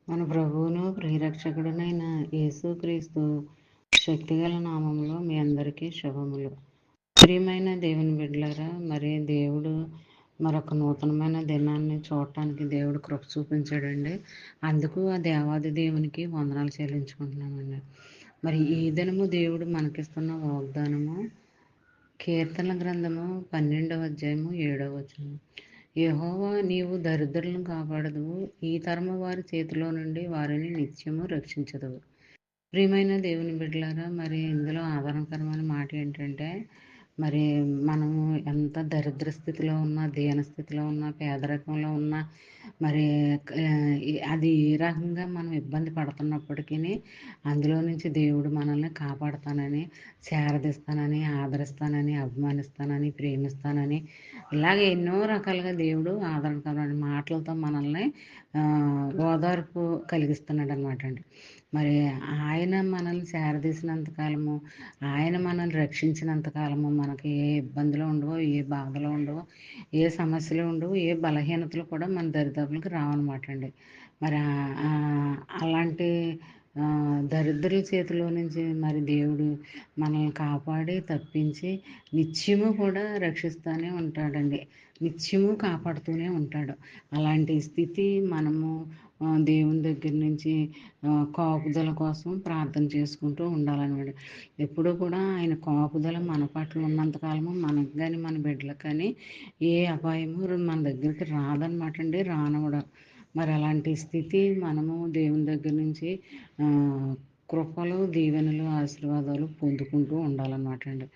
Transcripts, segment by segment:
మన ప్రభువును ప్రియరక్షకుడునైన యేసుక్రీస్తు శక్తిగల నామంలో మీ అందరికీ శుభములు. ప్రియమైన దేవుని బిడ్డలారా, మరి దేవుడు మరొక నూతనమైన దినాన్ని చూడటానికి దేవుడు కృప చూపించాడండి. అందుకు ఆ దేవాది దేవునికి వందనాలు చెల్లించుకుంటున్నామండి. మరి ఈ దినము దేవుడు మనకిస్తున్న వాగ్దానము కీర్తన గ్రంథము 12వ అధ్యాయము 7వ వచనం. యెహోవా, నీవు దరిద్రులను కాపాడదువు, ఈ తరము వారి చేతిలో నుండి వారిని నిత్యము రక్షించదువు. ప్రియమైన దేవుని బిడ్డలారా, మరి ఇందులో ఆధారకరమైన మాట ఏంటంటే, మరి మనము ఎంత దరిద్ర స్థితిలో ఉన్నా, దీన స్థితిలో ఉన్నా, పేదరికంలో ఉన్నా, మరి అది ఏ రకంగా మనం ఇబ్బంది పడుతున్నప్పటికీ అందులో నుంచి దేవుడు మనల్ని కాపాడుతానని, చేరదీస్తానని, ఆదరిస్తానని, అభిమానిస్తానని, ప్రేమిస్తానని, ఇలాగే ఎన్నో రకాలుగా దేవుడు ఆదరణకరమైన మాటలతో మనల్ని ఓదార్పు కలిగిస్తున్నాడు అనమాట అండి. మరి ఆయన మనల్ని చేరదీసినంత కాలము, ఆయన మనల్ని రక్షించినంత కాలము మనకి ఏ ఇబ్బందులు ఉండవో, ఏ బాధలు ఉండవో, ఏ సమస్యలు ఉండవు, ఏ బలహీనతలు కూడా మన దరిదాపులకు రావన్నమాట అండి. మరి అలాంటి దరిద్రుల చేతిలో నుంచి మరి దేవుడు మనల్ని కాపాడి తప్పించి నిత్యము కూడా రక్షిస్తూనే ఉంటాడండి. నిత్యము కాపాడుతూనే ఉంటాడు. అలాంటి స్థితి మనము దేవుని దగ్గర నుంచి కాపుదల కోసం ప్రార్థన చేసుకుంటూ ఉండాలన్నమాట. ఎప్పుడూ కూడా ఆయన కాపుదల మన పట్ల ఉన్నంతకాలము మనకు కానీ మన బిడ్డలకు కానీ ఏ అపాయము మన దగ్గరికి రాదనమాట అండి, రానివ్వడం. మరి అలాంటి స్థితి మనము దేవుని దగ్గర నుంచి కృపలు, దీవెనలు, ఆశీర్వాదాలు పొందుకుంటూ ఉండాలన్నమాట అండి.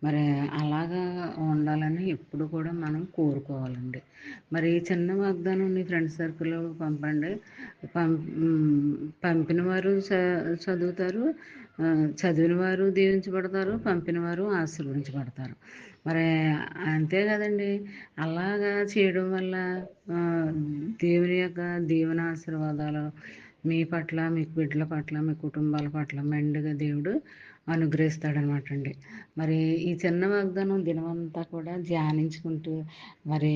మరి అలాగా ఉండాలని ఎప్పుడు కూడా మనం కోరుకోవాలండి. మరి చిన్న వాగ్దానం నీ ఫ్రెండ్ సర్కిల్లో పంపండి. పంపిన వారు చదువుతారు, చదివిన వారు దీవించబడతారు, పంపిన వారు ఆశీర్వదించబడతారు. మరి అంతే కదండి. అలాగా చేయడం వల్ల దేవుని యొక్క దీవెన ఆశీర్వాదాలు మీ పట్ల, మీ బిడ్డల పట్ల, మీ కుటుంబాల పట్ల మెండుగా దేవుడు అనుగ్రహిస్తాడనమాట అండి. మరి ఈ చిన్న వాగ్దానం దినమంతా కూడా ధ్యానించుకుంటూ, మరి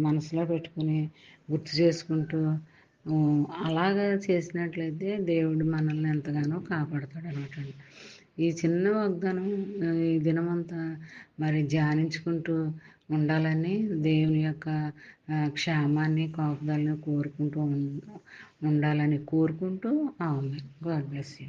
మనసులో పెట్టుకుని గుర్తు చేసుకుంటూ అలాగా చేసినట్లయితే దేవుడు మనల్ని ఎంతగానో కాపాడతాడనమాట అండి. ఈ చిన్న వాగ్దానం ఈ దినమంతా మరి ధ్యానించుకుంటూ ఉండాలని దేవుని యొక్క క్షేమాన్ని, కాపుదలని కోరుకుంటూ ఉండాలని కోరుకుంటూ ఆమెన్. God bless you.